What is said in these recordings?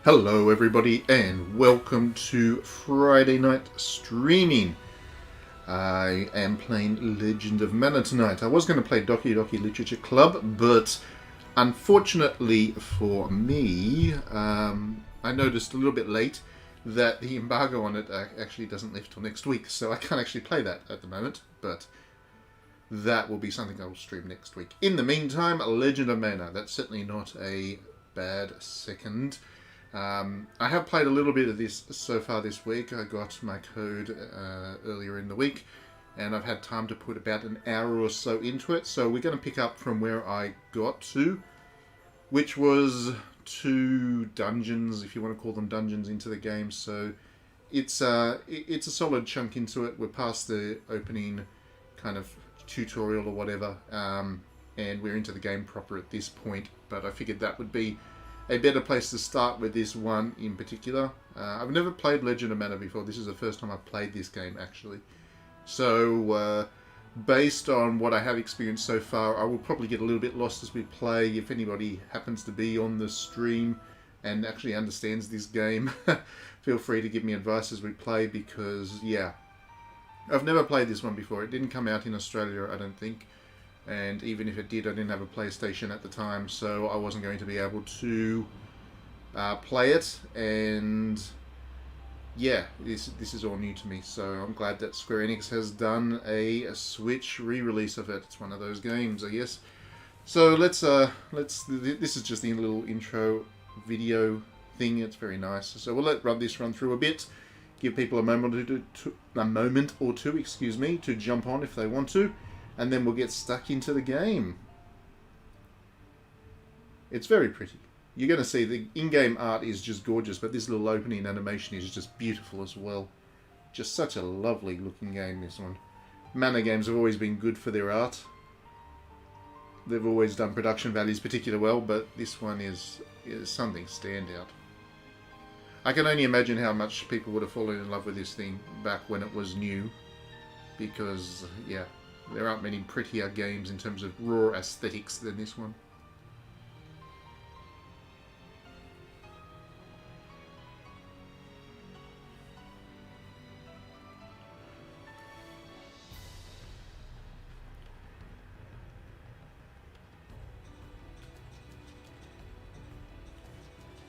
Hello everybody and welcome to Friday night streaming. I am playing Legend of Mana tonight. I was going to play Doki Doki Literature Club, but unfortunately for me, I noticed a little bit late that the embargo on it actually doesn't lift till next week, so I can't actually play that at the moment, but that will be something I will stream next week. In the meantime, Legend of Mana, that's certainly not a bad second. I have played a little bit of this so far this week. I got my code earlier in the week, and I've had time to put about an hour or so into it. So we're going to pick up from where I got to, which was 2 dungeons, if you want to call them dungeons, into the game. So it's a solid chunk into it. We're past the opening kind of tutorial or whatever, and we're into the game proper at this point. But I figured that would be a better place to start with this one in particular. I've never played Legend of Mana before. This is the first time I've played this game, actually. So, based on what I have experienced so far, I will probably get a little bit lost as we play. If anybody happens to be on the stream and actually understands this game, feel free to give me advice as we play, because, yeah, I've never played this one before. It didn't come out in Australia, I don't think. And even if it did, I didn't have a PlayStation at the time, so I wasn't going to be able to play it. And yeah, this is all new to me. So I'm glad that Square Enix has done a Switch re-release of it. It's one of those games, I guess. So let's. This is just the little intro video thing. It's very nice. So we'll let this run through a bit. Give people a moment or two, excuse me, to jump on if they want to. And then we'll get stuck into the game. It's very pretty. You're going to see the in-game art is just gorgeous, but this little opening animation is just beautiful as well. Just such a lovely looking game, this one. Mana games have always been good for their art. They've always done production values particularly well, but this one is something standout. I can only imagine how much people would have fallen in love with this thing back when it was new. Because, yeah, there aren't many prettier games in terms of raw aesthetics than this one.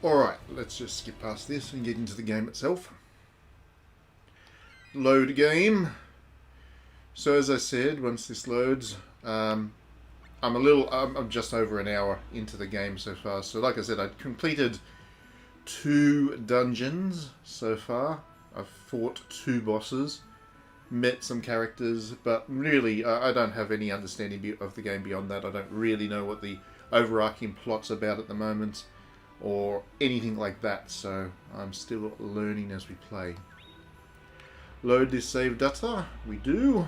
Alright, let's just skip past this and get into the game itself. Load game. So as I said, once this loads, I'm just over an hour into the game so far. So like I said, I've completed 2 dungeons so far. I've fought 2 bosses, met some characters, but really I don't have any understanding of the game beyond that. I don't really know what the overarching plot's about at the moment, or anything like that. So I'm still learning as we play. Load this save data. We do.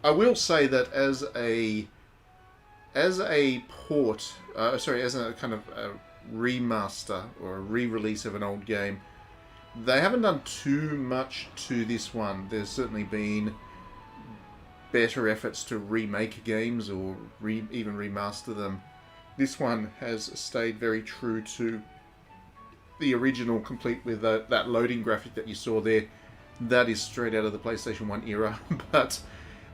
I will say that as a port, as a kind of a remaster or a re-release of an old game, they haven't done too much to this one. There's certainly been better efforts to remake games or even remaster them. This one has stayed very true to the original, complete with that loading graphic that you saw there. That is straight out of the PlayStation 1 era, but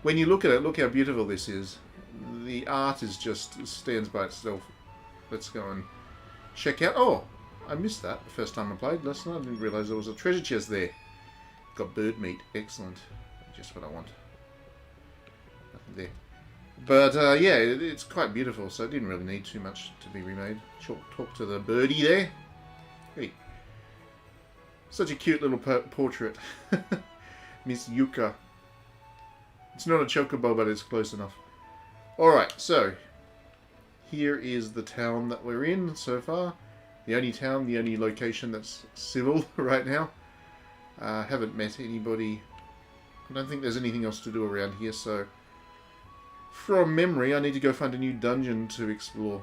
when you look at it, look how beautiful this is. The art is just stands by itself. Let's go and check out. Oh, I missed that the first time I played last night. I didn't realise there was a treasure chest there. Got bird meat. Excellent. Just what I want. Nothing there. But yeah, it's quite beautiful, so it didn't really need too much to be remade. Talk to the birdie there. Hey. Such a cute little portrait. Miss Yuka. It's not a chocobo, but it's close enough. Alright, so here is the town that we're in so far. The only town, the only location that's civil right now. Haven't met anybody. I don't think there's anything else to do around here, so from memory I need to go find a new dungeon to explore.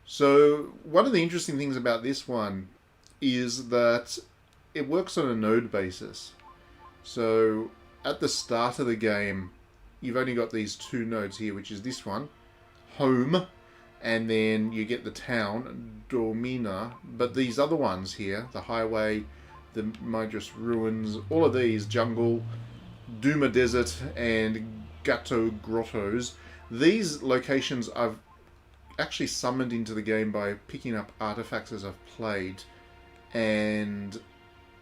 So one of the interesting things about this one is that it works on a node basis. So at the start of the game, you've only got these 2 nodes here, which is this one, home, and then you get the town, Dormina. But these other ones here, the highway, the Midras Ruins, all of these, jungle, Duma Desert, and Gato Grottos, these locations I've actually summoned into the game by picking up artifacts as I've played, and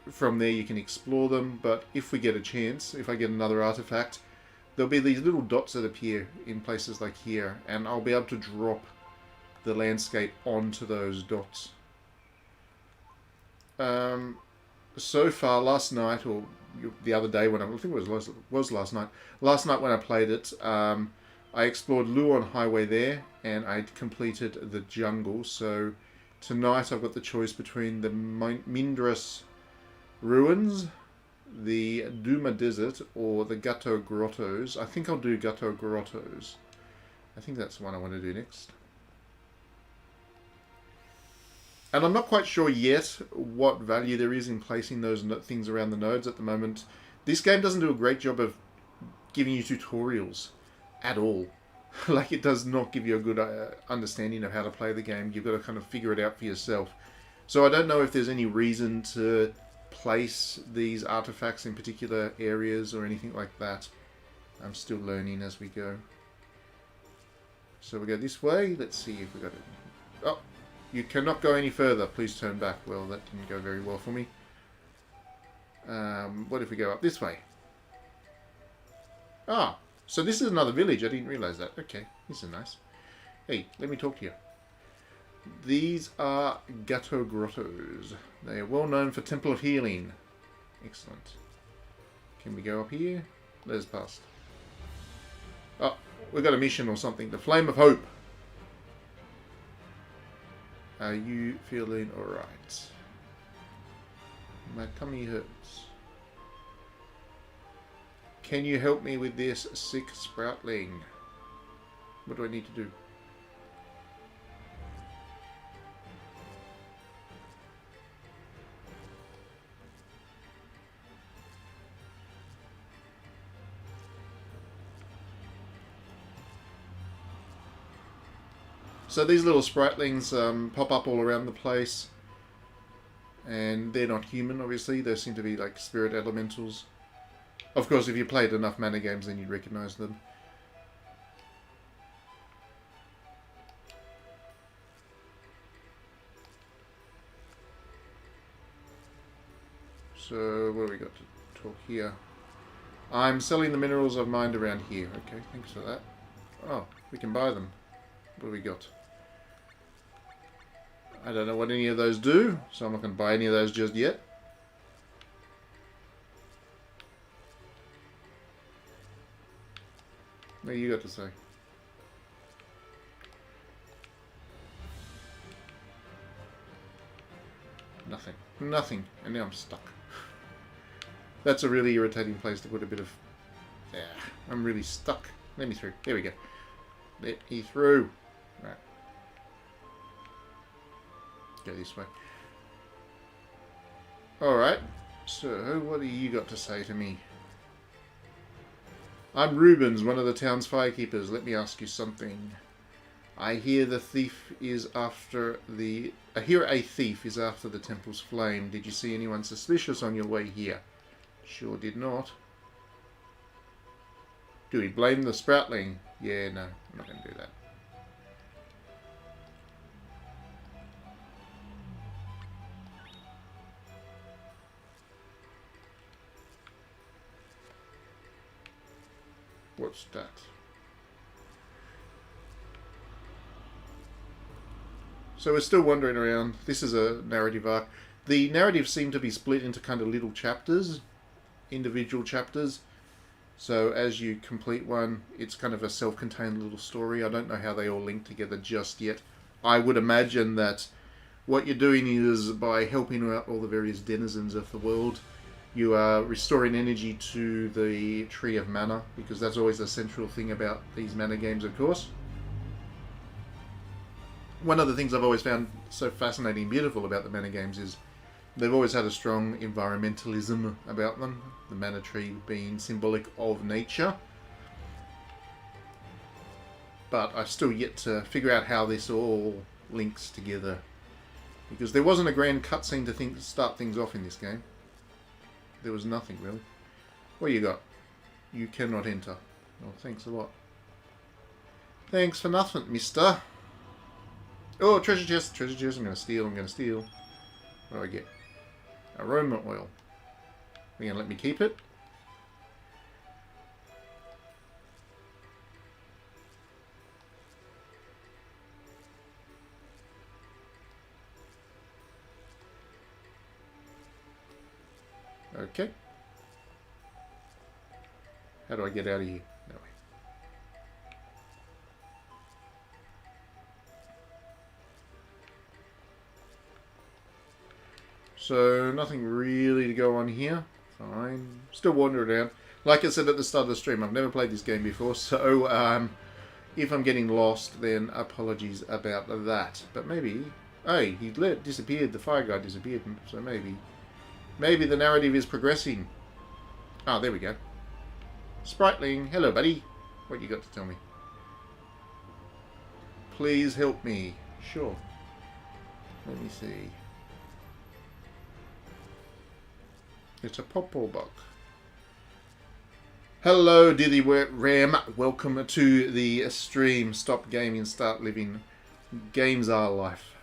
from there you can explore them. But if we get a chance, if I get another artifact, there'll be these little dots that appear in places like here, and I'll be able to drop the landscape onto those dots. So far, last night, or the other day when I think it was last night. Last night when I played it, I explored Luon Highway there, and I completed the jungle. So tonight I've got the choice between the Mindras Ruins, the Duma Desert, or the Gato Grottos. I think I'll do Gato Grottos. I think that's the one I want to do next. And I'm not quite sure yet what value there is in placing those things around the nodes at the moment. This game doesn't do a great job of giving you tutorials at all. Like, it does not give you a good understanding of how to play the game. You've got to kind of figure it out for yourself. So I don't know if there's any reason to place these artifacts in particular areas or anything like that. I'm still learning as we go. So we go this way. Let's see if we got it. Oh, you cannot go any further. Please turn back. Well, that didn't go very well for me. What if we go up this way? Ah, so this is another village. I didn't realize that. Okay, this is nice. Hey, let me talk to you. These are Gato Grottos. They are well known for Temple of Healing. Excellent. Can we go up here? There's past. Oh, we've got a mission or something. The Flame of Hope. Are you feeling alright? My tummy hurts. Can you help me with this sick sproutling? What do I need to do? So these little spritlings pop up all around the place, and they're not human, obviously. They seem to be like spirit elementals. Of course, if you played enough mana games, then you'd recognize them. So what do we got to talk here? I'm selling the minerals I've mined around here. Okay, thanks for that. Oh, we can buy them. What do we got? I don't know what any of those do, so I'm not going to buy any of those just yet. What you got to say? Nothing. Nothing. And now I'm stuck. That's a really irritating place to put a bit of... Yeah, I'm really stuck. Let me through. There we go. Let me through. Right. Go this way. Alright. So, what do you got to say to me? I'm Rubens, one of the town's firekeepers. Let me ask you something. I hear the thief is after the... I hear a thief is after the temple's flame. Did you see anyone suspicious on your way here? Sure did not. Do we blame the sproutling? Yeah, no. I'm not going to do that. What's that? So we're still wandering around. This is a narrative arc. The narratives seem to be split into kind of little chapters, individual chapters. So as you complete one, it's kind of a self-contained little story. I don't know how they all link together just yet. I would imagine that what you're doing is by helping out all the various denizens of the world, you are restoring energy to the Tree of Mana, because that's always the central thing about these mana games, of course. One of the things I've always found so fascinating and beautiful about the mana games is they've always had a strong environmentalism about them, the mana tree being symbolic of nature. but I've still yet to figure out how this all links together. Because there wasn't a grand cutscene to start things off in this game. There was nothing, really. What you got? You cannot enter. Oh, thanks a lot. Thanks for nothing, mister. Oh, treasure chest, treasure chest. I'm going to steal, I'm going to steal. What do I get? Aroma oil. Are you going to let me keep it? Okay. How do I get out of here? No way. So, nothing really to go on here. Fine. Still wandering around. Like I said at the start of the stream, I've never played this game before, so if I'm getting lost, then apologies about that. But maybe... Hey, he disappeared. The fire guy disappeared, so maybe the narrative is progressing. Ah, there we go. Spriteling, hello buddy. What you got to tell me? Please help me. Sure. Let me see. It's a popple bug. Hello Diddy Ram. Welcome to the stream. Stop gaming, start living. Games are life.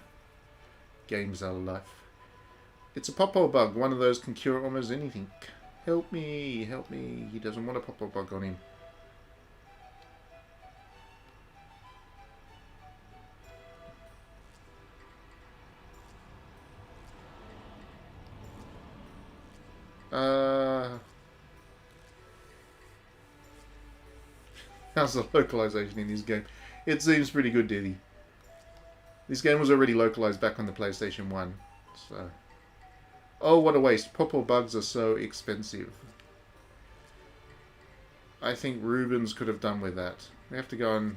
Games are life. It's a popple bug. One of those can cure almost anything. Help me, help me. He doesn't want a popple bug on him. How's the localization in this game? It seems pretty good, Diddy. This game was already localized back on the PlayStation 1. So... Oh, what a waste. Popple bugs are so expensive. I think Rubens could have done with that. We have to go and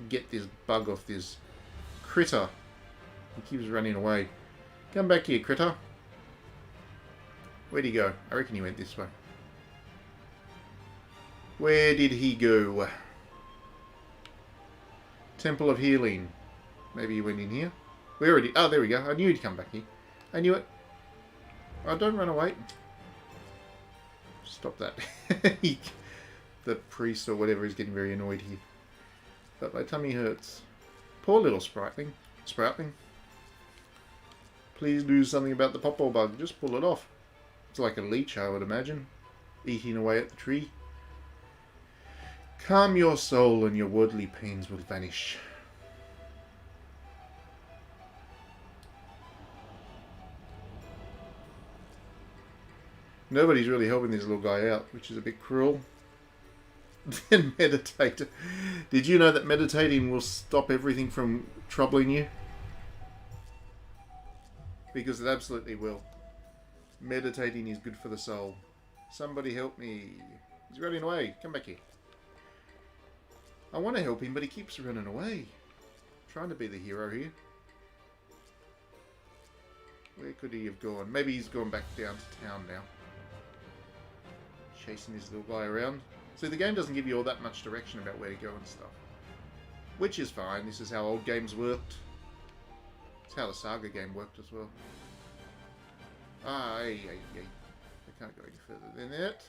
get this bug off this critter. He keeps running away. Come back here, critter. Where'd he go? I reckon he went this way. Where did he go? Temple of Healing. Maybe he went in here. Where did he? Oh, there we go. I knew he'd come back here. I knew it. Oh, don't run away. Stop that. The priest or whatever is getting very annoyed here. But my tummy hurts. Poor little Spriteling. Sproutling. Please do something about the popple bug. Just pull it off. It's like a leech, I would imagine. Eating away at the tree. Calm your soul and your worldly pains will vanish. Nobody's really helping this little guy out, which is a bit cruel. Then meditate. Did you know that meditating will stop everything from troubling you? Because it absolutely will. Meditating is good for the soul. Somebody help me. He's running away. Come back here. I want to help him, but he keeps running away. I'm trying to be the hero here. Where could he have gone? Maybe he's gone back down to town now. Chasing this little guy around. See, the game doesn't give you all that much direction about where to go and stuff. Which is fine. This is how old games worked. It's how the Saga game worked as well. I can't go any further than that.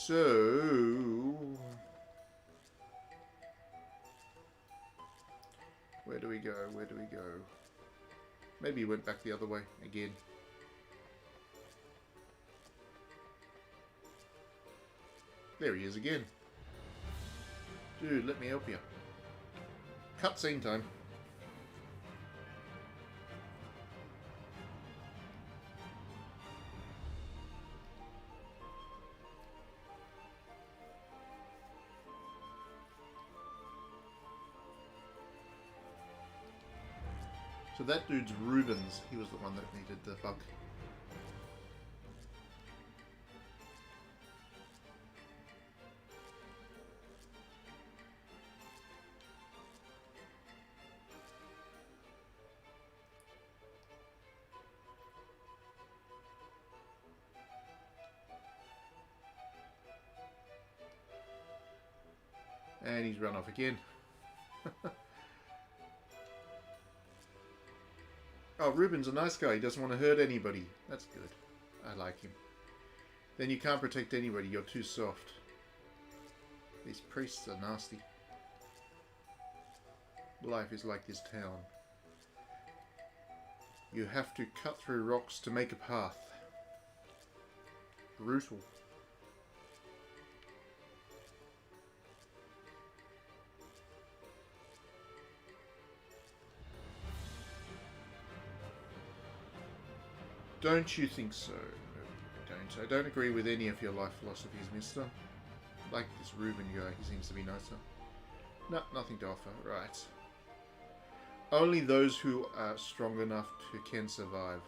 So... where do we go? Where do we go? Maybe he went back the other way again. There he is again. Dude, let me help you. Cutscene time. So that dude's Rubens. He was the one that needed the bug. And he's run off again. Oh, Ruben's a nice guy. He doesn't want to hurt anybody. That's good. I like him. Then you can't protect anybody. You're too soft. These priests are nasty. Life is like this town. You have to cut through rocks to make a path. Brutal. Don't you think so? No, I don't. I don't agree with any of your life philosophies, mister. Like this Reuben guy, he seems to be nicer. No, nothing to offer. Right. Only those who are strong enough can survive.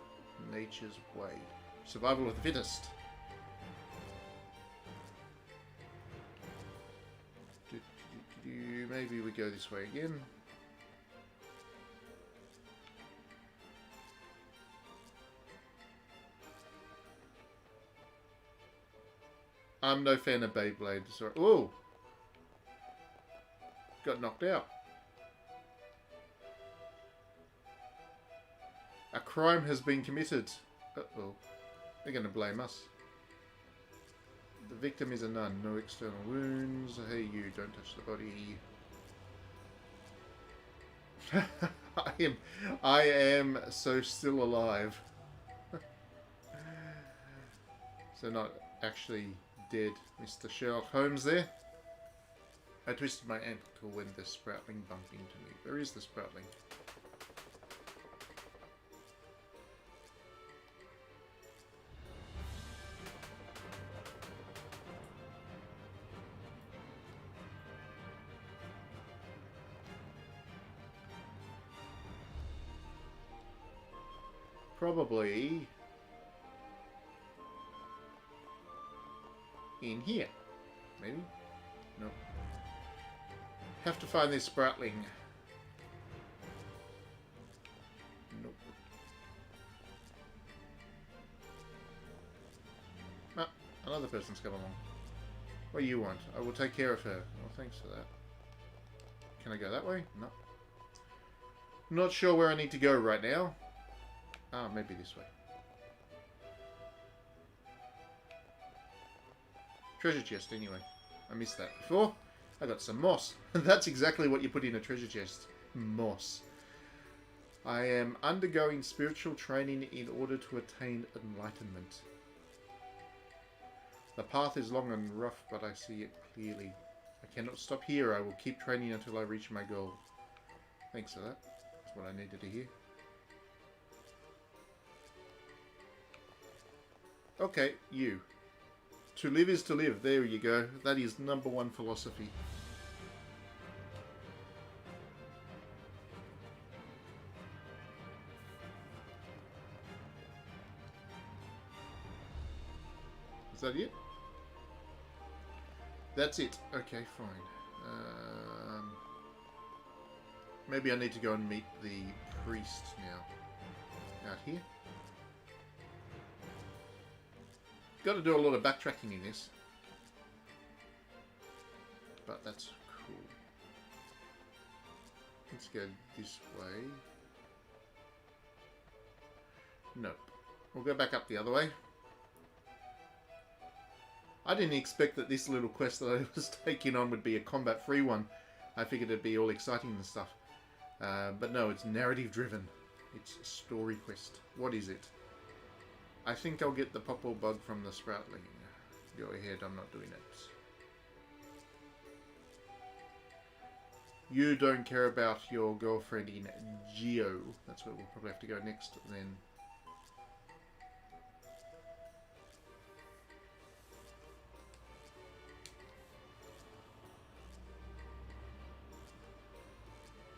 Nature's way. Survival of the fittest. Maybe we go this way again. I'm no fan of Beyblade. Sorry. Whoa! Got knocked out. A crime has been committed. Uh-oh. They're going to blame us. The victim is a nun. No external wounds. Hey, you. Don't touch the body. I am so still alive. So not actually dead, Mr. Sherlock Holmes there. I twisted my ankle when the sproutling bumped into me. Where is the sproutling? Probably in here. Maybe? No. Have to find this sproutling. Nope. Ah, another person's come along. What do you want? I will take care of her. Well, thanks for that. Can I go that way? No. Not sure where I need to go right now. Ah, maybe this way. Treasure chest, anyway. I missed that before. I got some moss. That's exactly what you put in a treasure chest. Moss. I am undergoing spiritual training in order to attain enlightenment. The path is long and rough, but I see it clearly. I cannot stop here. I will keep training until I reach my goal. Thanks for that. That's what I needed to hear. Okay, you. To live is to live. There you go. That is #1 philosophy. Is that it? That's it. Okay, fine. Maybe I need to go and meet the priest now. Out here. Got to do a lot of backtracking in this. But that's cool. Let's go this way. Nope. We'll go back up the other way. I didn't expect that this little quest that I was taking on would be a combat-free one. I figured it'd be all exciting and stuff. But no, it's narrative-driven. It's a story quest. What is it? I think I'll get the popple bug from the sproutling. Go ahead, I'm not doing it. You don't care about your girlfriend in Geo. That's where we'll probably have to go next then.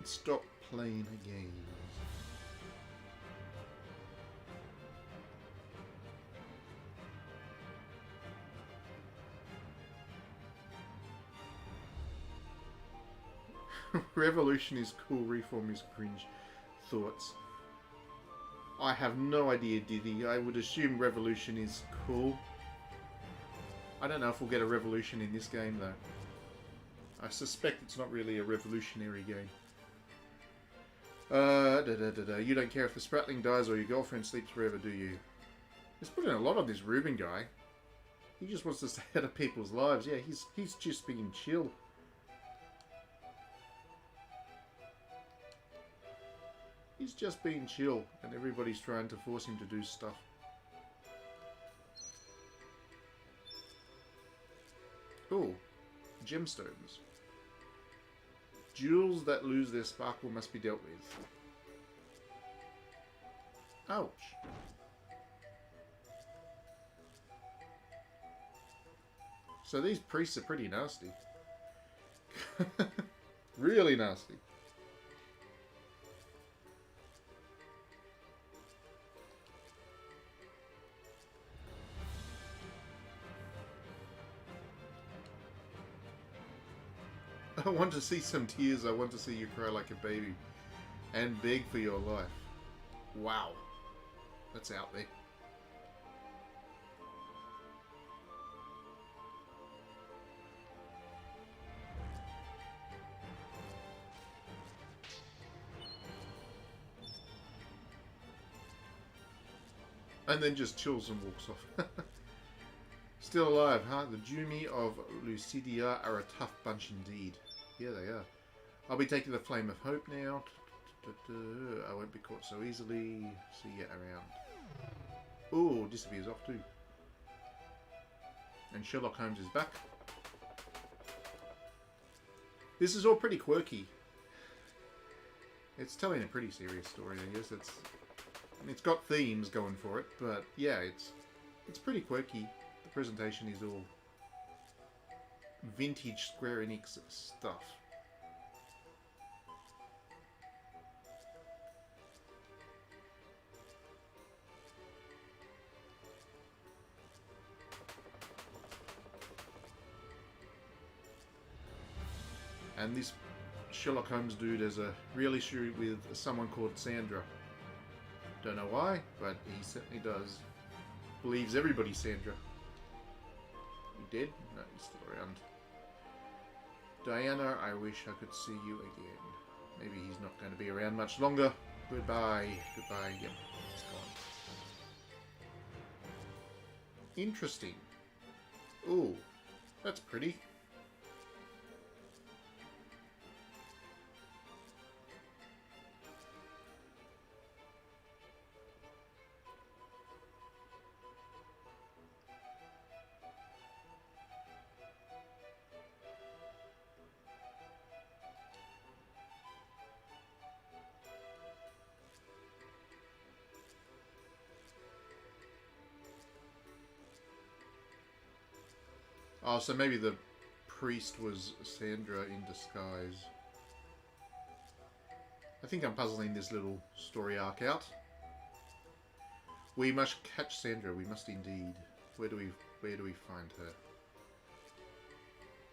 Stop playing games. Revolution is cool, reform is cringe. Thoughts? I have no idea, Diddy. I would assume revolution is cool. I don't know if we'll get a revolution in this game, though. I suspect it's not really a revolutionary game. You don't care if the Spratling dies or your girlfriend sleeps forever, do you? He's putting a lot on this Reuben guy. He just wants to stay out of people's lives. Yeah, he's just being chill. He's just being chill, and everybody's trying to force him to do stuff. Oh, gemstones. Jewels that lose their sparkle must be dealt with. Ouch. So these priests are pretty nasty. Really nasty. I want to see some tears. I want to see you cry like a baby. And beg for your life. Wow. That's out there. And then just chills and walks off. Still alive, huh? The Jumi of Lucidia are a tough bunch indeed. Yeah, they are. I'll be taking the Flame of Hope now. I won't be caught so easily. See you around. Ooh, disappears off too. And Sherlock Holmes is back. This is all pretty quirky. It's telling a pretty serious story, I guess. It's got themes going for it, but yeah, it's pretty quirky. The presentation is all vintage Square Enix stuff. And this Sherlock Holmes dude has a real issue with someone called Sandra. Don't know why, but he certainly does. Believes everybody's Sandra. You dead? No, he's still around. Diana, I wish I could see you again. Maybe he's not going to be around much longer. Goodbye. Goodbye. Yep, he's gone. Interesting. Ooh, that's pretty. Oh, so maybe the priest was Sandra in disguise. I think I'm puzzling this little story arc out. We must catch Sandra. We must indeed. Where do we find her?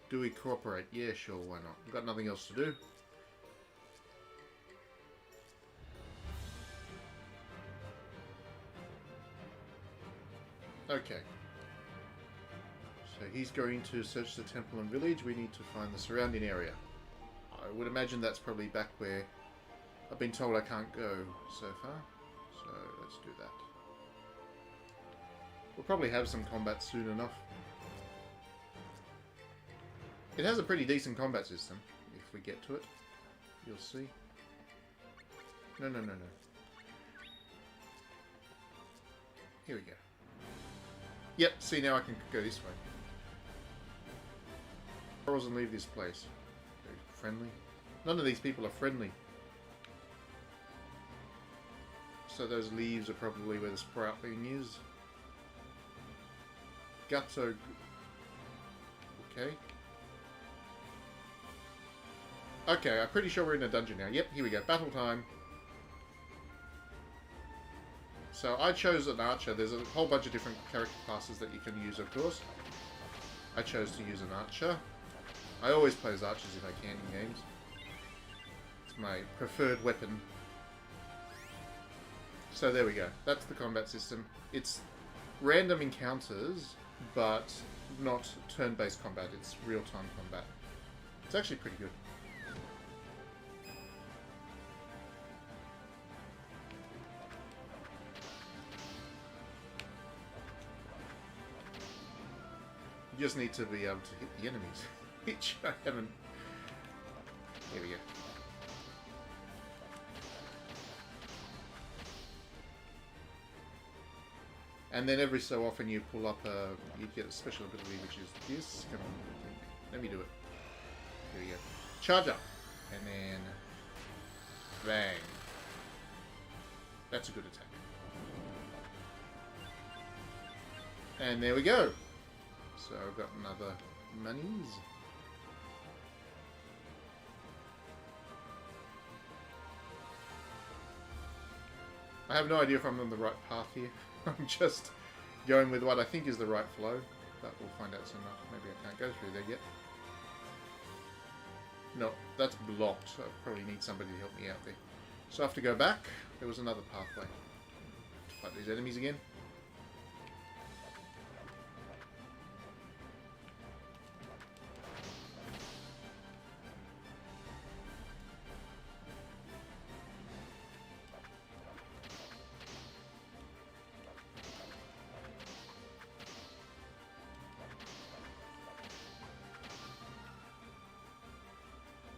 Do we cooperate? Yeah, sure. Why not? We've got nothing else to do. Okay. So he's going to search the temple and village. We need to find the surrounding area. I would imagine that's probably back where I've been told I can't go so far. So let's do that. We'll probably have some combat soon enough. It has a pretty decent combat system. If we get to it, you'll see. No. Here we go. Yep, see, now I can go this way. Quarrels and leave this place. Very friendly. None of these people are friendly. So those leaves are probably where the Spratling is. Gutso. Okay. Okay, I'm pretty sure we're in a dungeon now. Yep, here we go. Battle time. So I chose an archer. There's a whole bunch of different character classes that you can use, of course. I chose to use an archer. I always play as archers if I can in games. It's my preferred weapon. So there we go. That's the combat system. It's random encounters, but not turn-based combat. It's real-time combat. It's actually pretty good. You just need to be able to hit the enemies, which I haven't. Here we go. And then every so often you pull up you get a special ability, which is this. Come on, let me do it. Here we go. Charge up, and then bang. That's a good attack. And there we go. So I've got another monies. I have no idea if I'm on the right path here. I'm just going with what I think is the right flow, but we'll find out soon enough. Maybe I can't go through there yet. No, that's blocked, so I probably need somebody to help me out there. So I have to go back. There was another pathway. Fight these enemies again.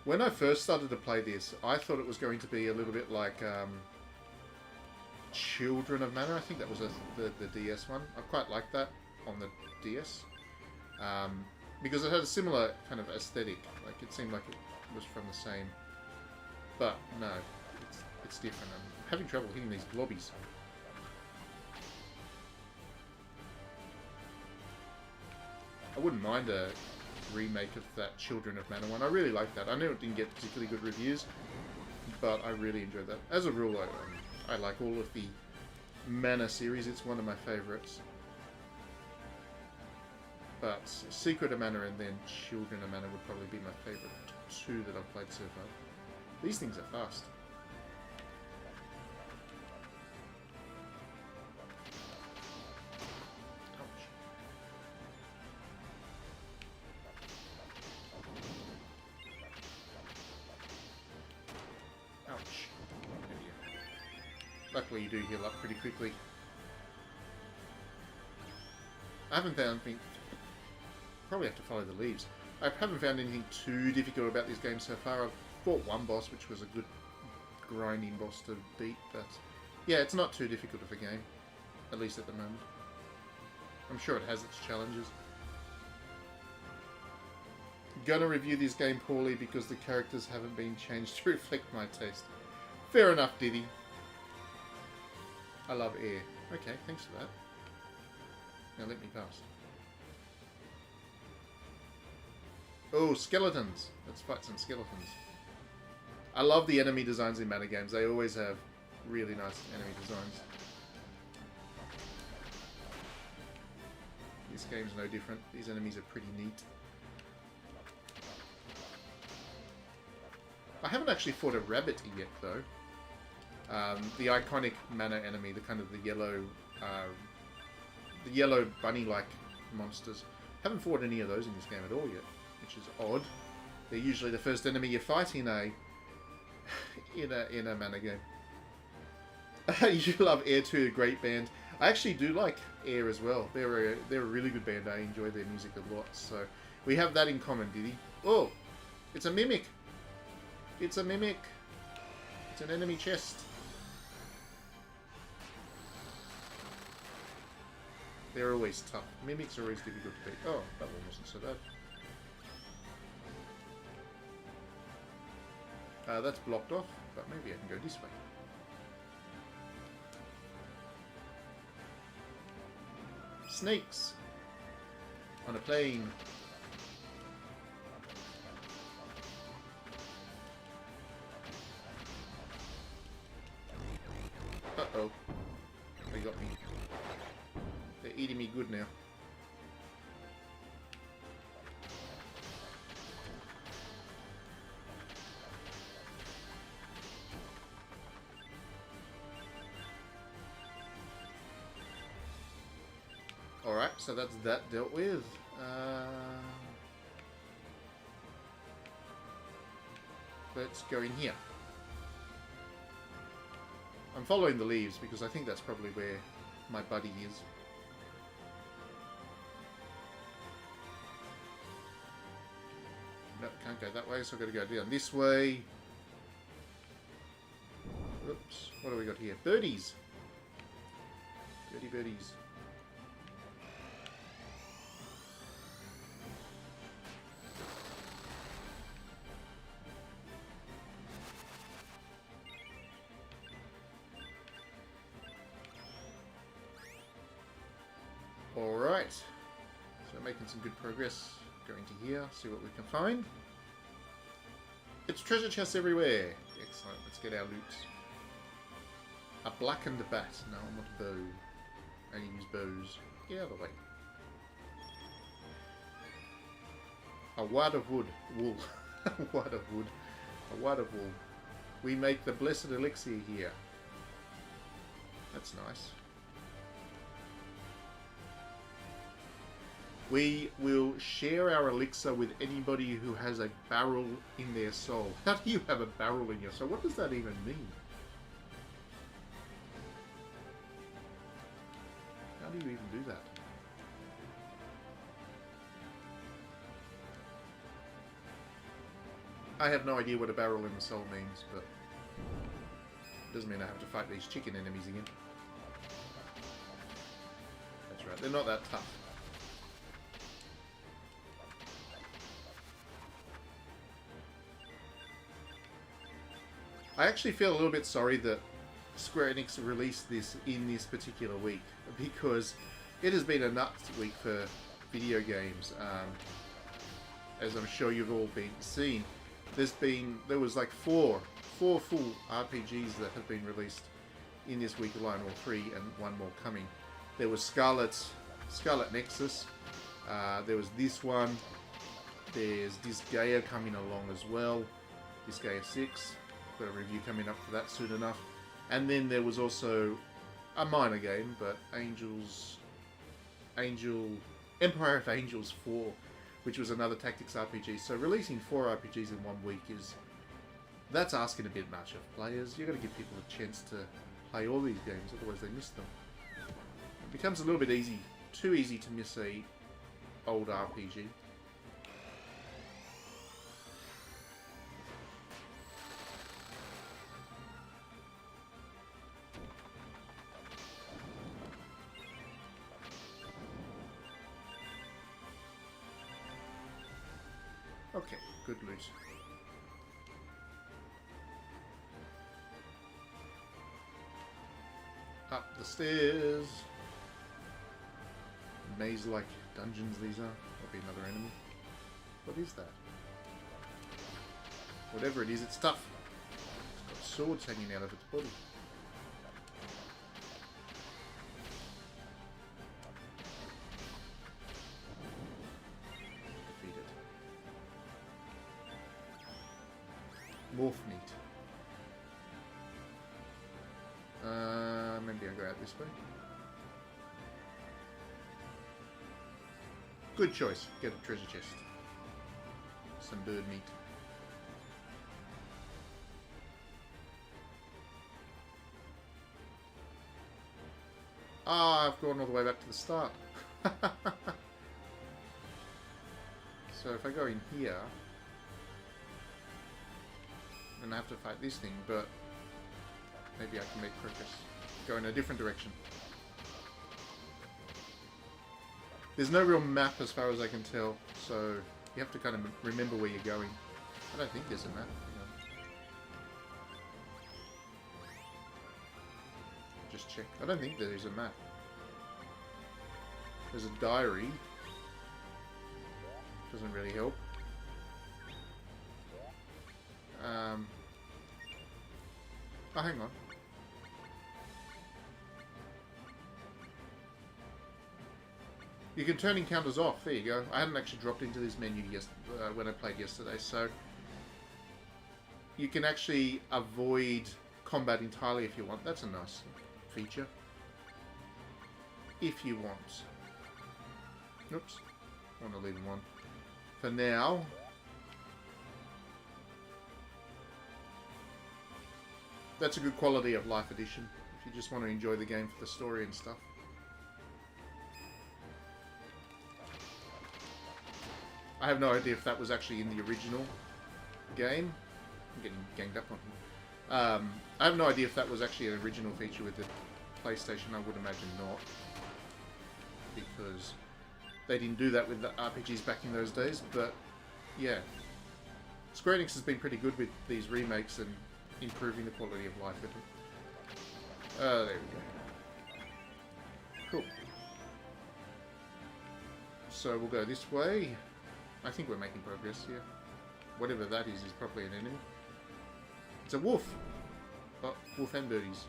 When I first started to play this, I thought it was going to be a little bit like Children of Mana. I think that was the DS one. I quite liked that on the DS. Because it had a similar kind of aesthetic. Like, it seemed like it was from the same... But, no. It's different. I'm having trouble hitting these blobbies. I wouldn't mind a remake of that Children of Mana one. I really like that. I know it didn't get particularly good reviews, but I really enjoyed that. As a rule, I like all of the Mana series. It's one of my favourites. But Secret of Mana and then Children of Mana would probably be my favourite two that I've played so far. These things are fast. Ouch. There you go. Luckily you do heal up pretty quickly. I haven't found anything... Probably have to follow the leaves. I haven't found anything too difficult about this game so far. I've fought one boss, which was a good grinding boss to beat, but... Yeah, it's not too difficult of a game. At least at the moment. I'm sure it has its challenges. Gonna review this game poorly because the characters haven't been changed to reflect my taste. Fair enough, Diddy. I love air. Okay, thanks for that. Now let me pass. Oh, skeletons! Let's fight some skeletons. I love the enemy designs in Mana games. They always have really nice enemy designs. This game's no different. These enemies are pretty neat. I haven't actually fought a rabbit yet, though. The iconic Mana enemy, the kind of the yellow bunny-like monsters. Haven't fought any of those in this game at all yet, which is odd. They're usually the first enemy you fight in a Mana game. You love Air 2, a great band. I actually do like Air as well. They're a really good band. I enjoy their music a lot. So we have that in common, Diddy. Oh, it's a mimic. It's a mimic. It's an enemy chest. They're always tough. Mimics are always difficult to beat. Oh, that one wasn't so bad. That's blocked off, but maybe I can go this way. Snakes! On a plane. Uh-oh. They got me. They're eating me good now. Alright, so that's that dealt with. let's go in here. I'm following the leaves because I think that's probably where my buddy is. Nope, can't go that way, so I've got to go down this way. Oops, what do we got here? Birdies! Dirty birdies. Alright, so making some good progress. Going to here, see what we can find. It's treasure chests everywhere! Excellent, let's get our loot. A blackened bat. No, I want a bow. I only use bows. Get out of the way. A wad of wood. Wool. A wad of wood. A wad of wool. We make the blessed elixir here. That's nice. We will share our elixir with anybody who has a barrel in their soul. How do you have a barrel in your soul? What does that even mean? How do you even do that? I have no idea what a barrel in the soul means, but it doesn't mean I have to fight these chicken enemies again. That's right, they're not that tough. I actually feel a little bit sorry that Square Enix released this in this particular week, because it has been a nuts week for video games. As I'm sure you've all been seeing, there was like four full RPGs that have been released in this week alone, or 3 and 1 more coming. There was Scarlet Nexus. There was this one. There's Disgaea coming along as well. Disgaea 6. Got a review coming up for that soon enough. And then there was also a minor game, but Empire of Angels 4, which was another tactics RPG. So releasing 4 RPGs in 1 week that's asking a bit much of players. You've got to give people a chance to play all these games, otherwise they miss them. It becomes a little bit too easy to miss a old RPG. Okay, good loot. Up the stairs. Maze-like dungeons these are. There'll be another enemy. What is that? Whatever it is, it's tough. It's got swords hanging out of its body. Wolf meat. Maybe I'll go out this way. Good choice. Get a treasure chest. Some bird meat. Ah, I've gone all the way back to the start. So if I go in here, and I have to fight this thing, but maybe I can make progress. Go in a different direction. There's no real map as far as I can tell, so you have to kind of remember where you're going. I don't think there's a map. Just check. I don't think there is a map. There's a diary. Doesn't really help. Oh, hang on. You can turn encounters off. There you go. I hadn't actually dropped into this menu when I played yesterday, so you can actually avoid combat entirely if you want. That's a nice feature. If you want. Oops. I want to leave them on. For now, that's a good quality of life edition. If you just want to enjoy the game for the story and stuff. I have no idea if that was actually in the original game. I'm getting ganged up on him. I have no idea if that was actually an original feature with the PlayStation. I would imagine not. Because they didn't do that with the RPGs back in those days. But, yeah. Square Enix has been pretty good with these remakes and improving the quality of life with them. There we go. Cool. So we'll go this way. I think we're making progress here. Whatever that is probably an enemy. It's a wolf! Oh, wolf and birdies.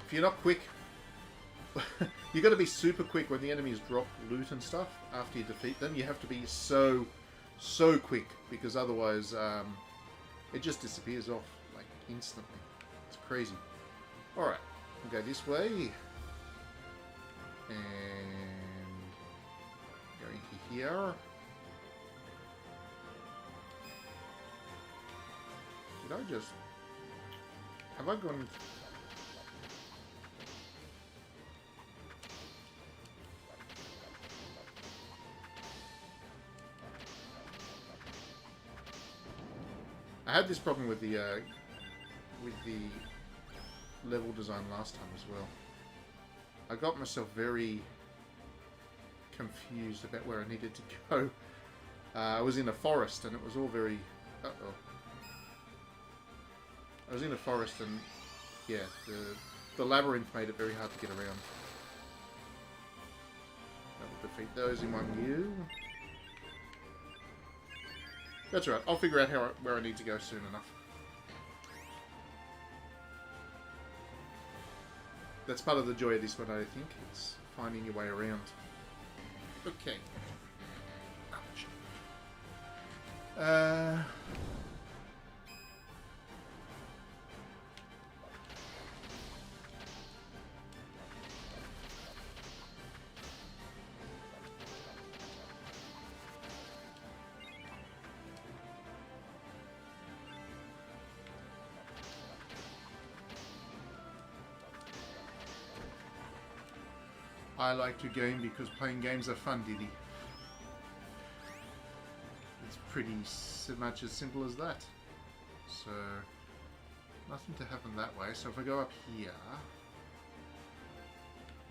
If you're not quick, you got to be super quick when the enemies drop loot and stuff after you defeat them. You have to be so quick, because otherwise it just disappears off like instantly. It's crazy. Alright, we'll go this way and go into here. Did I just... have I gone... I had this problem with the level design last time as well. I got myself very confused about where I needed to go. I was in a forest and it was all very... Uh-oh. I was in a forest and, yeah, the labyrinth made it very hard to get around. I will defeat those in one view. That's right. I'll figure out where I need to go soon enough. That's part of the joy of this one, I think. It's finding your way around. Okay. Ouch. I like to game because playing games are fun, Diddy. It's pretty much as simple as that. So, nothing to happen that way. So if I go up here...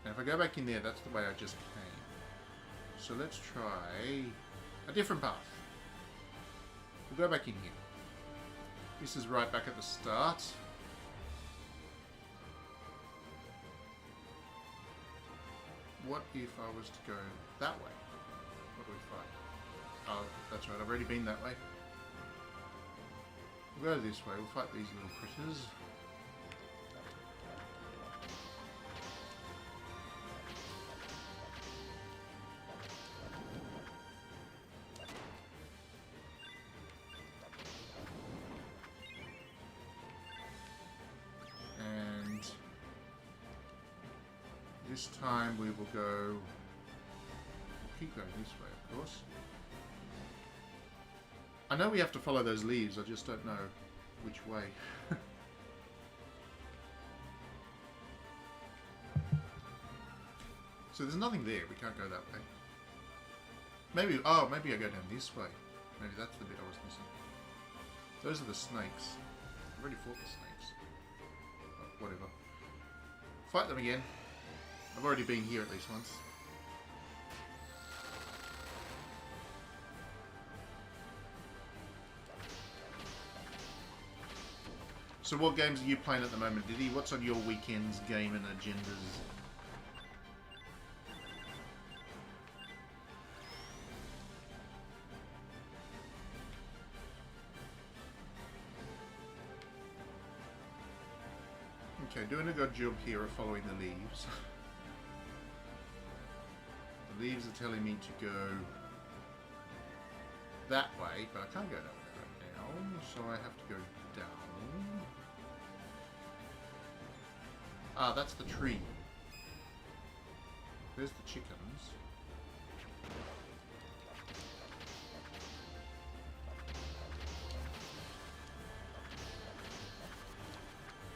and if I go back in there, that's the way I just came. So let's try a different path. We'll go back in here. This is right back at the start. What if I was to go that way? What do we fight? Oh, that's right, I've already been that way. We'll go this way, we'll fight these little critters. This time we will go... we'll keep going this way, of course. I know we have to follow those leaves, I just don't know which way. So there's nothing there, we can't go that way. Maybe, oh, maybe I go down this way. Maybe that's the bit I was missing. Those are the snakes. I've already fought the snakes. Oh, whatever. Fight them again. I've already been here at least once. So what games are you playing at the moment, Diddy? What's on your weekend's game and agendas? Okay, doing a good job here of following the leaves. The leaves are telling me to go that way, but I can't go that way right now, so I have to go down. Ah, that's the tree. There's the chickens.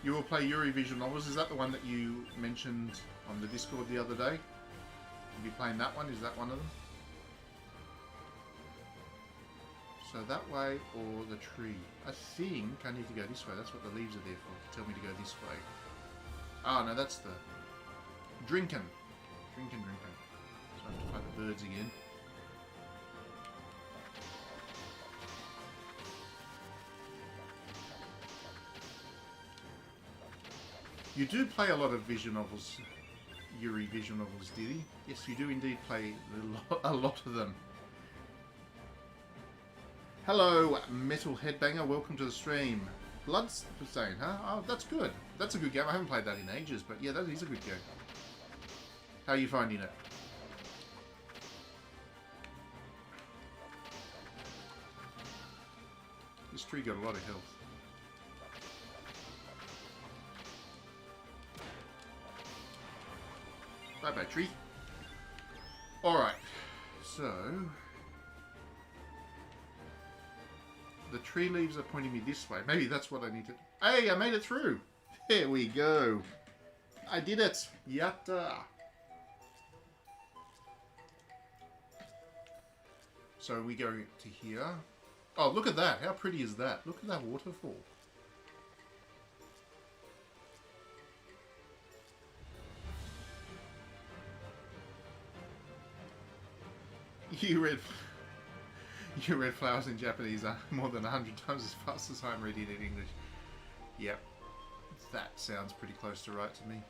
You will play Yuri visual novels. Is that the one that you mentioned on the Discord the other day? Are you playing that one? Is that one of them? So that way or the tree? I think I need to go this way. That's what the leaves are there for. To tell me to go this way. Oh no, that's the drinking. Drinking. So I have to fight the birds again. You do play a lot of visual novels, Yuri visual novels, did he? Yes, you do indeed play a lot of them. Hello, Metal Headbanger. Welcome to the stream. Bloodstain, huh? Oh, that's good. That's a good game. I haven't played that in ages, but yeah, that is a good game. How are you finding it? This tree got a lot of health. Bye-bye, tree. Alright, so... the tree leaves are pointing me this way. Maybe that's what I need to... Hey, I made it through! There we go. I did it! Yatta! So we go to here. Oh, look at that! How pretty is that? Look at that waterfall. You read flowers in Japanese more than 100 times as fast as I'm reading it in English. Yep. That sounds pretty close to right to me.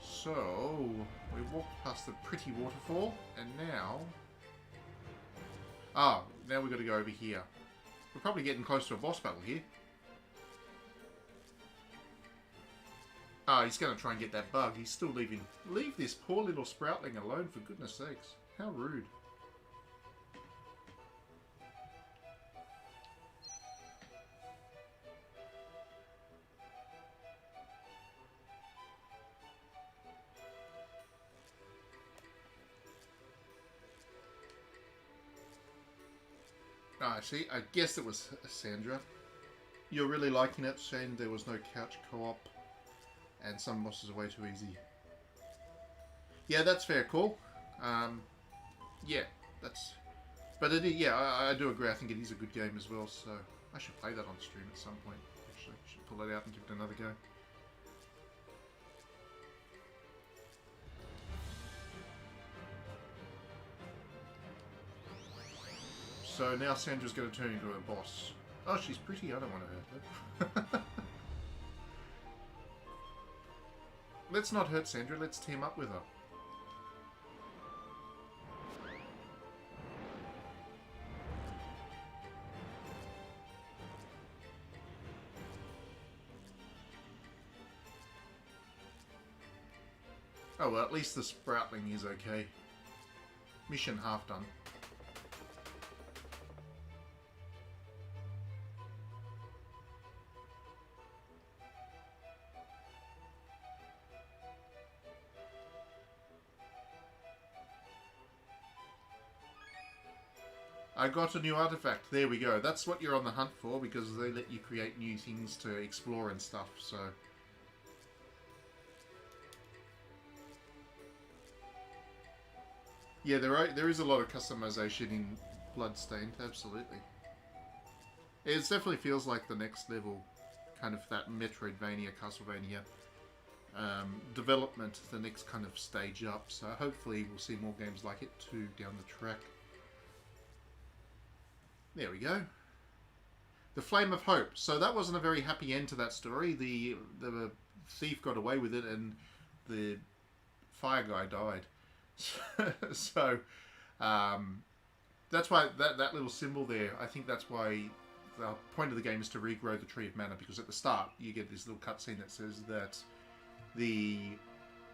So, we walked past the pretty waterfall, and now... ah, now we've got to go over here. We're probably getting close to a boss battle here. Ah, he's going to try and get that bug. He's still leaving. Leave this poor little sproutling alone, for goodness sakes. How rude. Ah, see, I guess it was Sandra. You're really liking it, saying there was no couch co-op. And some bosses are way too easy. Yeah, that's fair call. Yeah, that's... but it is, yeah, I do agree. I think it is a good game as well, so I should play that on stream at some point. Actually, I should pull that out and give it another go. So now Sandra's going to turn into a boss. Oh, she's pretty. I don't want to hurt her. Let's not hurt Sandra. Let's team up with her. Oh, well, at least the sproutling is okay. Mission half done. I got a new artifact. There we go. That's what you're on the hunt for, because they let you create new things to explore and stuff, so... yeah, there is a lot of customization in Bloodstained, absolutely. It definitely feels like the next level, kind of that Metroidvania, Castlevania development, the next kind of stage up, so hopefully we'll see more games like it too down the track. There we go. The Flame of Hope. So that wasn't a very happy end to that story. The thief got away with it and the fire guy died. So that's why that little symbol there, I think that's why the point of the game is to regrow the Tree of Mana, because at the start you get this little cutscene that says that the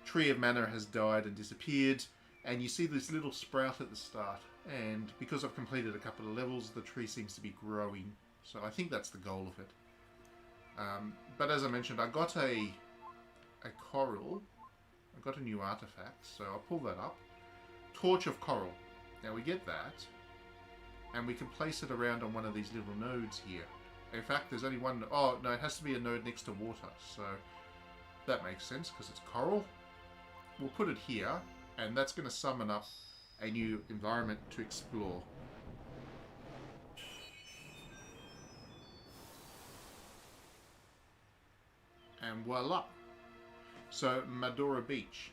Tree of Mana has died and disappeared, and you see this little sprout at the start, and because I've completed a couple of levels, the tree seems to be growing. So I think that's the goal of it. But as I mentioned, I got a coral. I got a new artifact, so I'll pull that up. Torch of Coral. Now we get that, and we can place it around on one of these little nodes here. In fact, there's only one... Oh, no, it has to be a node next to water, so that makes sense, because it's coral. We'll put it here, and that's going to summon up a new environment to explore. And voila! So, Madora Beach,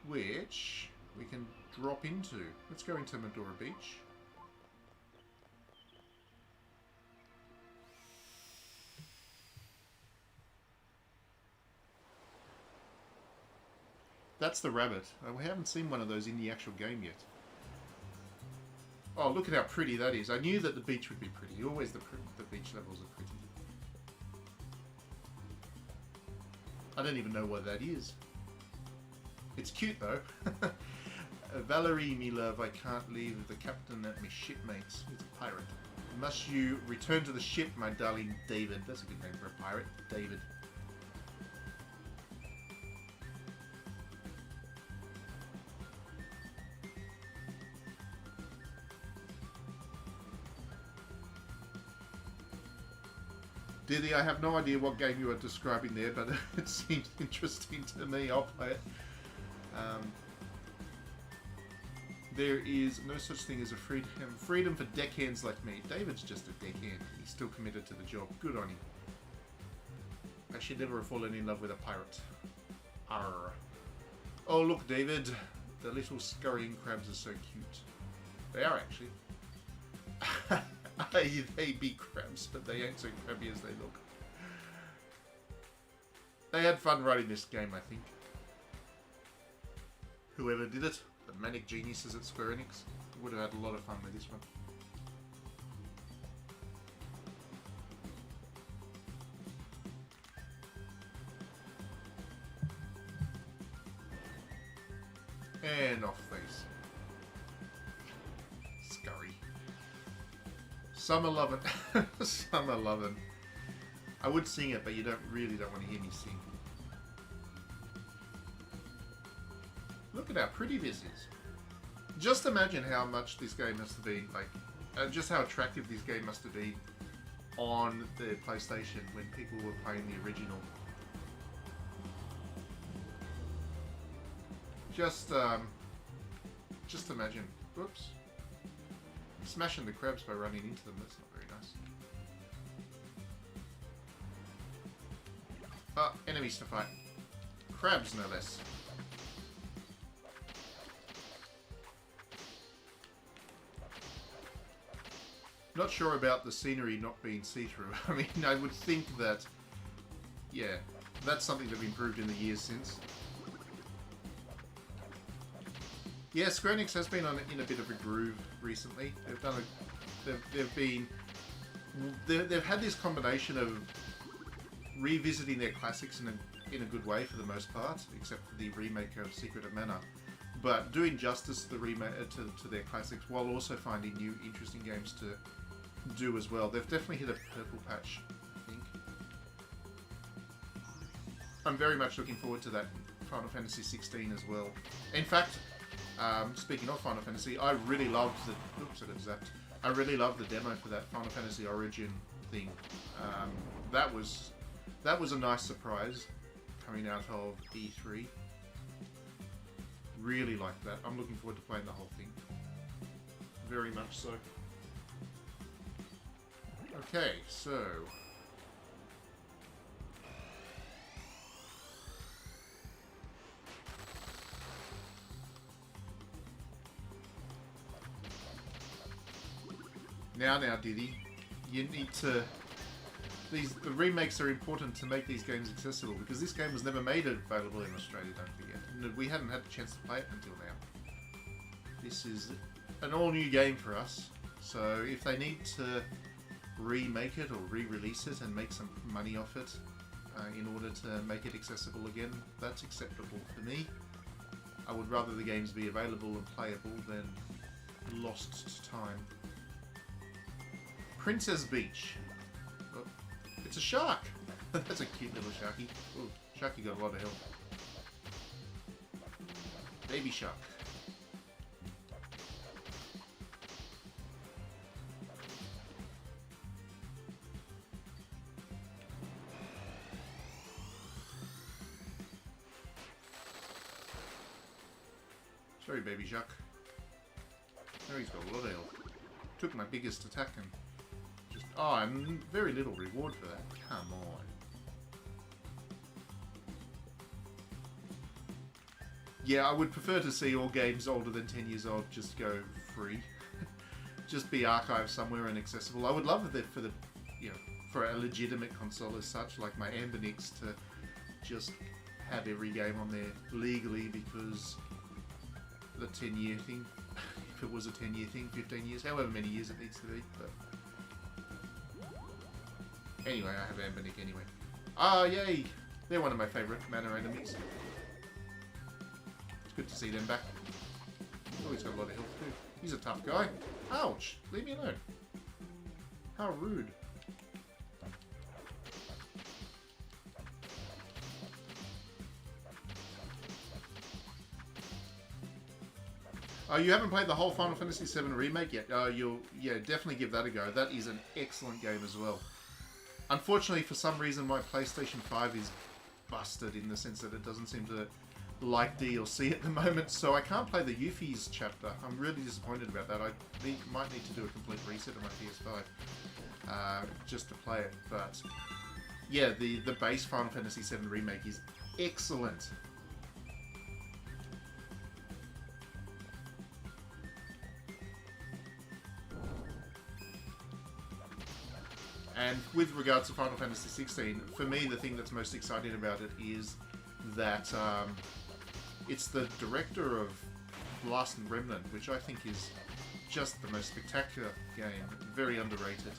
which we can drop into. Let's go into Madora Beach. That's the rabbit. We haven't seen one of those in the actual game yet. Oh, look at how pretty that is. I knew that the beach would be pretty. Always the beach levels are pretty. I don't even know what that is. It's cute though. Valerie, me love, I can't leave the captain and my shipmates. He's a pirate. Must you return to the ship, my darling David. That's a good name for a pirate. David. Diddy, I have no idea what game you are describing there, but it seems interesting to me. I'll play it. There is no such thing as a freedom for deckhands like me. David's just a deckhand. He's still committed to the job. Good on him. I should never have fallen in love with a pirate. Arr. Oh, look, David. The little scurrying crabs are so cute. They are, actually. They be crabs, but they ain't so crabby as they look. They had fun writing this game, I think. Whoever did it, the manic geniuses at Square Enix, would have had a lot of fun with this one. And off face. Scurry. Summer Lovin'. Summer Lovin'. I would sing it, but you really don't want to hear me sing. Look at how pretty this is. Just imagine how much this game must have been, like, just how attractive this game must have been on the PlayStation when people were playing the original. Just imagine. Whoops. Smashing the crabs by running into them, that's not very nice. Ah, enemies to fight. Crabs, no less. Not sure about the scenery not being see-through. I mean, I would think that, yeah, that's something they've improved in the years since. Yeah, Square Enix has been in a bit of a groove recently. They've done they've had this combination of revisiting their classics in a good way for the most part, except for the remake of Secret of Mana, but doing justice to the remake to their classics while also finding new interesting games to do as well. They've definitely hit a purple patch, I think. I'm very much looking forward to that Final Fantasy 16 as well. In fact, speaking of Final Fantasy, I really loved the... Oops, I got zapped. I really loved the demo for that Final Fantasy Origin thing. That was a nice surprise coming out of E3. Really liked that. I'm looking forward to playing the whole thing. Very much so. Okay, so... Now, Diddy, you need to... The remakes are important to make these games accessible, because this game was never made available in Australia, don't forget. And we hadn't had the chance to play it until now. This is an all-new game for us, so if they need to remake it or re-release it and make some money off it in order to make it accessible again, that's acceptable for me. I would rather the games be available and playable than lost to time. Princess Beach. Oh, It's a shark! That's a cute little sharky. Ooh, sharky got a lot of health. Baby shark. Sorry, baby shark. There he's got a lot of health. Took my biggest attack and just... Oh, and very little reward for that. Come on. Yeah, I would prefer to see all games older than 10 years old just go free. Just be archived somewhere and accessible. I would love it for the, you know, for a legitimate console as such, like my Ambernicks, to just have every game on there legally, because the 10-year thing, if it was a 10-year thing, 15 years, however many years it needs to be. But anyway, I have Ambernick anyway. Ah, yay! They're one of my favourite mana enemies. Good to see them back. Oh, he's got a lot of health too. He's a tough guy. Ouch! Leave me alone. How rude. Oh, you haven't played the whole Final Fantasy VII Remake yet? Yeah, definitely give that a go. That is an excellent game as well. Unfortunately, for some reason, my PlayStation 5 is busted in the sense that it doesn't seem to like DLC at the moment, so I can't play the Yuffie's chapter. I'm really disappointed about that. I might need to do a complete reset of my PS5 just to play it. But yeah, the base Final Fantasy VII Remake is excellent. And with regards to Final Fantasy 16, for me the thing that's most exciting about it is that it's the director of Last and Remnant, which I think is just the most spectacular game. Very underrated.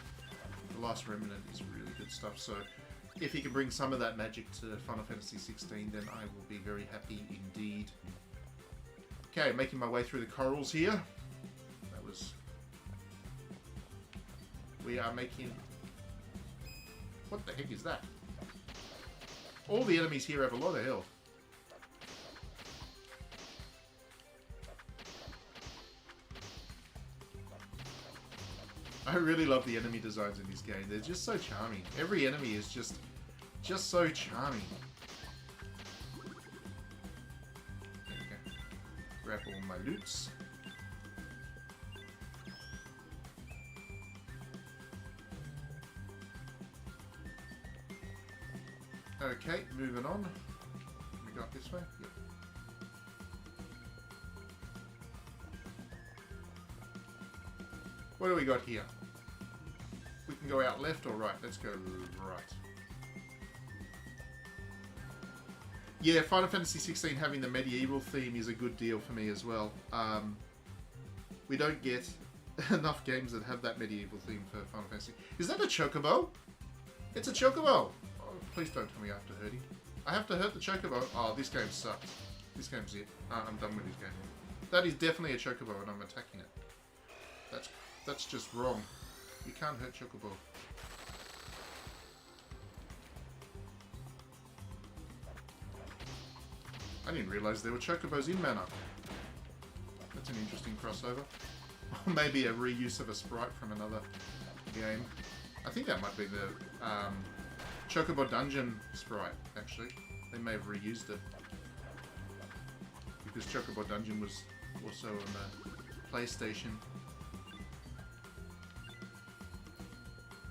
The Last Remnant is really good stuff, so if he can bring some of that magic to Final Fantasy 16, then I will be very happy indeed. Okay, making my way through the corals here. That was... We are making... What the heck is that? All the enemies here have a lot of health. I really love the enemy designs in this game. They're just so charming. Every enemy is just so charming. There we go. Grab all my loots. Okay, moving on. We got this way? Yep. What do we got here? We can go out left or right. Let's go right. Yeah, Final Fantasy 16 having the medieval theme is a good deal for me as well. We don't get enough games that have that medieval theme for Final Fantasy. Is that a chocobo? It's a chocobo! Oh, please don't tell me I have to hurt him. I have to hurt the chocobo. Oh, this game sucks. This game's it. I'm done with this game. That is definitely a chocobo and I'm attacking it. That's just wrong. You can't hurt chocobo. I didn't realise there were chocobos in Mana. That's an interesting crossover. Or maybe a reuse of a sprite from another game. I think that might be the Chocobo Dungeon sprite, actually. They may have reused it. Because Chocobo Dungeon was also on the PlayStation.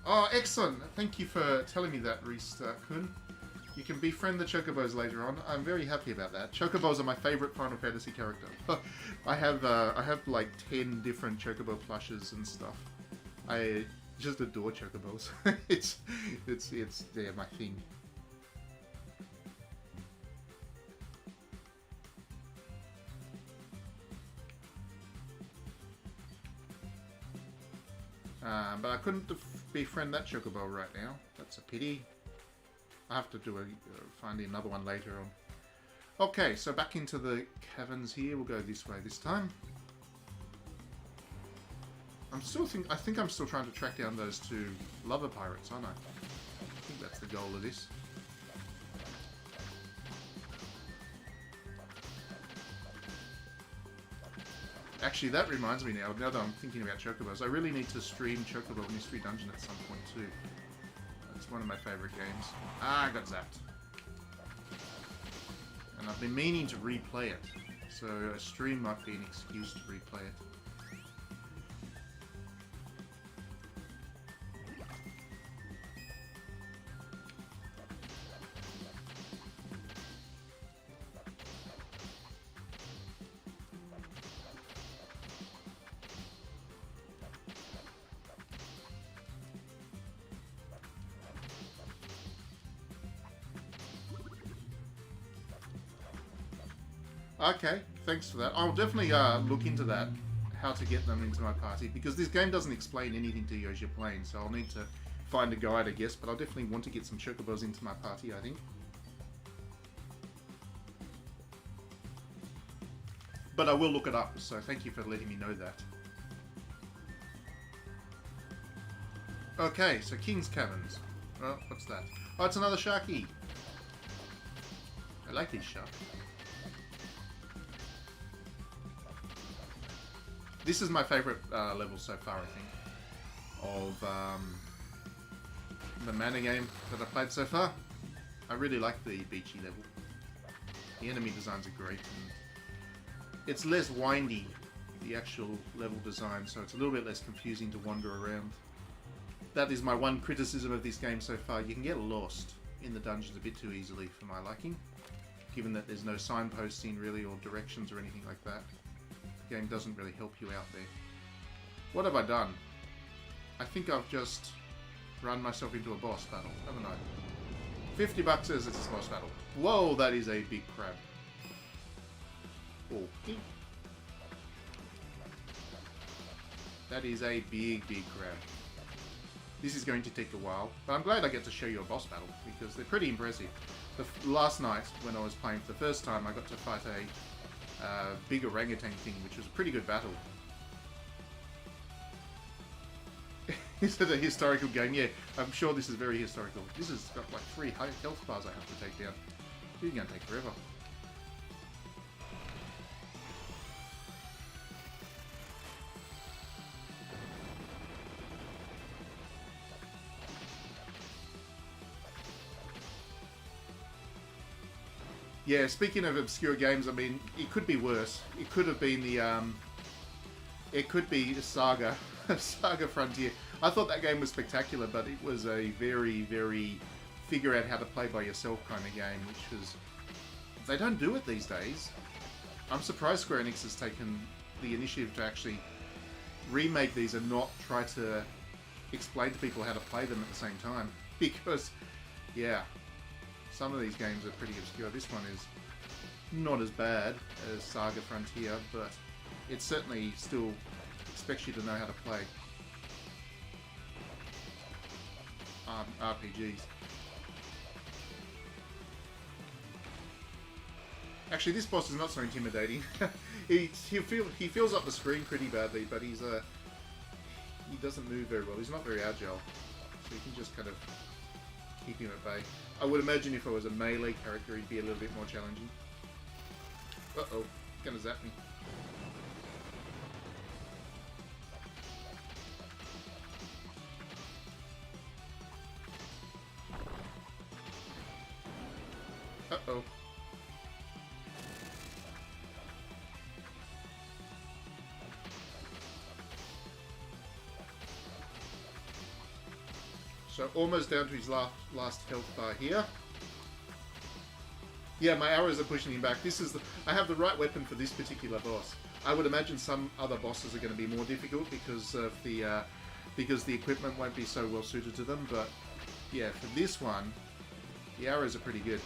Oh, excellent! Thank you for telling me that, Reese-kun. You can befriend the Chocobos later on. I'm very happy about that. Chocobos are my favourite Final Fantasy character. I have like 10 different Chocobo plushes and stuff. I just adore Chocobos. They're my thing. But I couldn't befriend that Chocobo right now. That's a pity. I have to do find another one later on. Okay, so back into the caverns here. We'll go this way this time. I think I'm still trying to track down those two lover pirates, aren't I? think that's the goal of this. Actually, that reminds me now that I'm thinking about Chocobos, I really need to stream Chocobo Mystery Dungeon at some point too. It's one of my favourite games. Ah, I got zapped. And I've been meaning to replay it, so a stream might be an excuse to replay it. Okay, thanks for that. I'll definitely look into that, how to get them into my party, because this game doesn't explain anything to you as you're playing, so I'll need to find a guide, I guess, but I'll definitely want to get some Chocobos into my party, I think. But I will look it up, so thank you for letting me know that. Okay, so King's Caverns. Oh, what's that? Oh, it's another Sharky! I like these sharks. This is my favourite level so far, I think, of the mana game that I've played so far. I really like the beachy level. The enemy designs are great, and it's less windy, the actual level design, so it's a little bit less confusing to wander around. That is my one criticism of this game so far. You can get lost in the dungeons a bit too easily for my liking, given that there's no signposting really or directions or anything like that. The game doesn't really help you out there. What have I done? I think I've just run myself into a boss battle, haven't I? 50 bucks says it's a boss battle. Whoa, that is a big crab. Okay. That is a big, big crab. This is going to take a while, but I'm glad I get to show you a boss battle, because they're pretty impressive. Last night, when I was playing for the first time, I got to fight a big orangutan thing, which was a pretty good battle. Is it a historical game? Yeah, I'm sure this is very historical. This has got like 3 health bars I have to take down. This is going to take forever. Yeah, speaking of obscure games, I mean, it could be worse. It could have been the, it could be Saga, Saga Frontier. I thought that game was spectacular, but it was a very, very figure out how to play by yourself kind of game, which was... They don't do it these days. I'm surprised Square Enix has taken the initiative to actually remake these and not try to explain to people how to play them at the same time. Because, yeah... Some of these games are pretty obscure. This one is not as bad as Saga Frontier, but it certainly still expects you to know how to play RPGs. Actually, this boss is not so intimidating. he fills up the screen pretty badly, but he doesn't move very well. He's not very agile, so you can just kind of keep him at bay. I would imagine if I was a melee character, he'd be a little bit more challenging. Uh-oh, gonna zap me. Uh-oh. So almost down to his last health bar here. Yeah, my arrows are pushing him back. I have the right weapon for this particular boss. I would imagine some other bosses are going to be more difficult because of the equipment won't be so well suited to them. But yeah, for this one, the arrows are pretty good.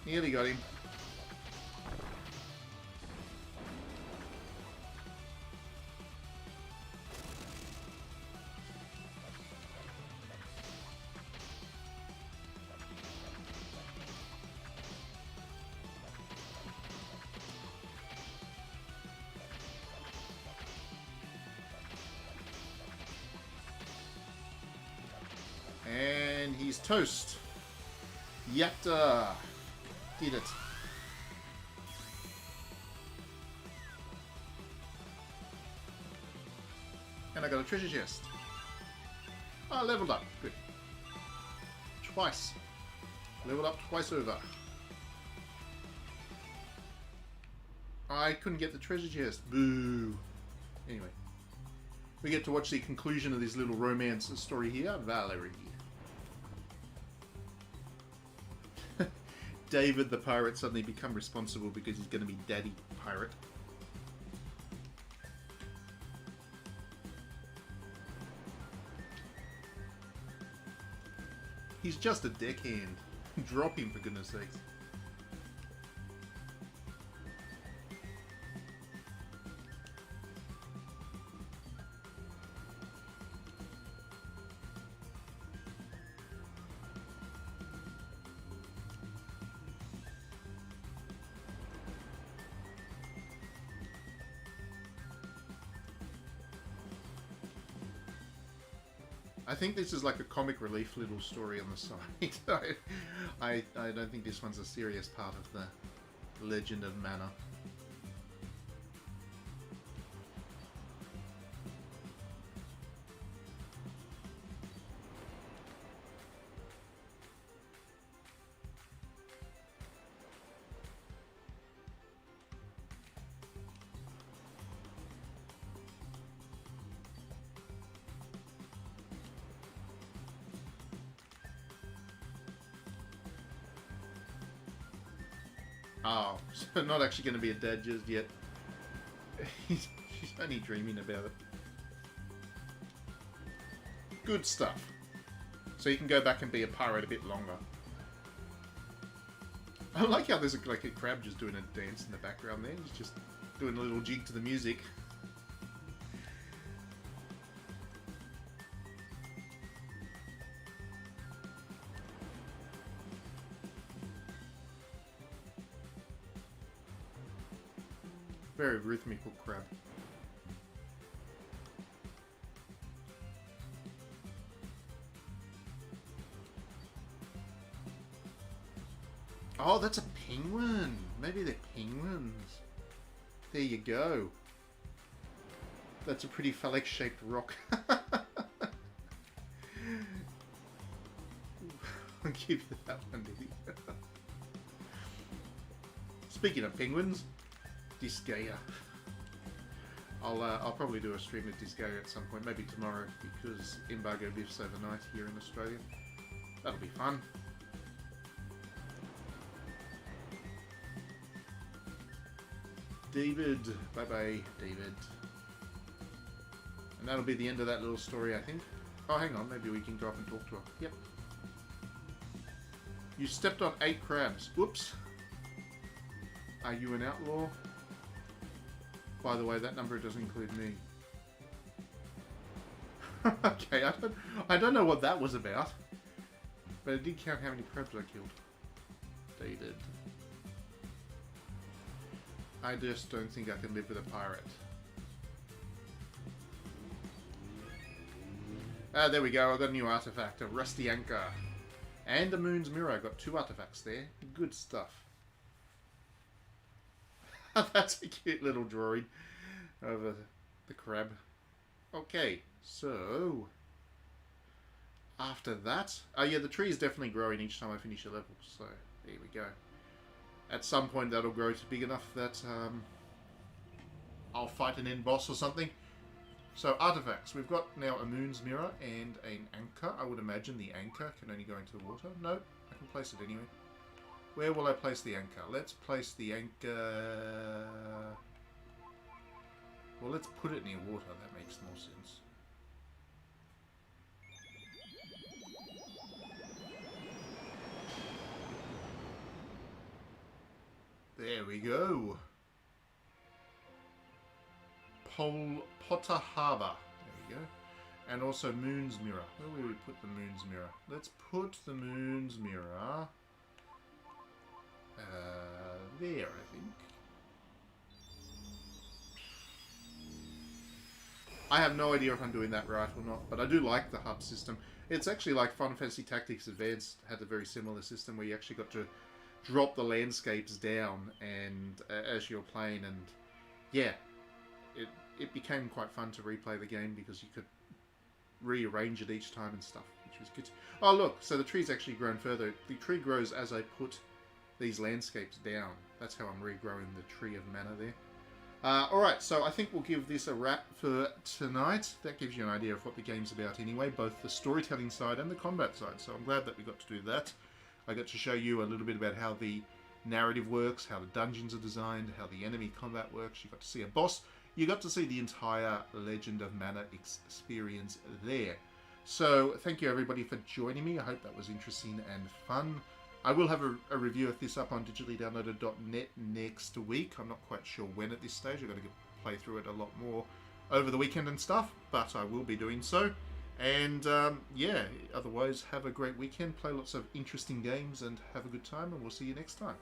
Nearly got him. And he's toast. Yatta! Did it. And I got a treasure chest. Oh, leveled up. Good. Twice. Leveled up twice over. I couldn't get the treasure chest. Boo. Anyway. We get to watch the conclusion of this little romance story here. Valerie. David the pirate suddenly become responsible because he's going to be daddy pirate. He's just a deckhand. Drop him, for goodness sakes. I think this is like a comic relief little story on the side. I don't think this one's a serious part of the Legend of Mana. Oh, so not actually going to be a dad just yet. She's only dreaming about it. Good stuff. So you can go back and be a pirate a bit longer. I like how there's like a crab just doing a dance in the background there. He's just doing a little jig to the music. Very rhythmical crab. Oh, that's a penguin. Maybe they're penguins. There you go. That's a pretty phallic-shaped rock. I'll give you that one, Diddy. Speaking of penguins, Disgaea. I'll probably do a stream of Disgaea at some point, maybe tomorrow, because embargo lifts overnight here in Australia. That'll be fun. David. Bye-bye, David. And that'll be the end of that little story, I think. Oh, hang on. Maybe we can go up and talk to her. Yep. You stepped on 8 crabs. Whoops. Are you an outlaw? By the way, that number doesn't include me. Okay, I don't know what that was about. But it did count how many crabs I killed. Dated. I just don't think I can live with a pirate. Ah, there we go. I got a new artifact. A rusty anchor. And a moon's mirror. I got 2 artifacts there. Good stuff. That's a cute little drawing of the crab. Okay, so after that, oh yeah, the tree is definitely growing each time I finish a level. So there we go. At some point, that'll grow to big enough that I'll fight an end boss or something. So artifacts, we've got now a moon's mirror and an anchor. I would imagine the anchor can only go into the water. No, I can place it anyway. Where will I place the anchor? Let's place the anchor... Well, let's put it near water. That makes more sense. we go. Potter Harbour. There we go. And also Moon's Mirror. Where will we put the Moon's Mirror? Let's put the Moon's Mirror there, I think. I have no idea if I'm doing that right or not, but I do like the hub system. It's actually like Final Fantasy Tactics Advanced had a very similar system where you actually got to drop the landscapes down and as you're playing, and yeah, it became quite fun to replay the game because you could rearrange it each time and stuff, which was good. Oh look, so the tree's actually grown further. The tree grows as I put these landscapes down. That's how I'm regrowing the tree of mana there. Alright, so I think we'll give this a wrap for tonight. That gives you an idea of what the game's about anyway, both the storytelling side and the combat side, so I'm glad that we got to do that. I got to show you a little bit about how the narrative works, how the dungeons are designed, how the enemy combat works. You got to see a boss. You got to see the entire Legend of Mana experience there. So thank you everybody for joining me. I hope that was interesting and fun. I will have a review of this up on digitallydownloaded.net next week. I'm not quite sure when at this stage. I've got to play through it a lot more over the weekend and stuff, but I will be doing so. And yeah, otherwise have a great weekend, play lots of interesting games and have a good time, and we'll see you next time.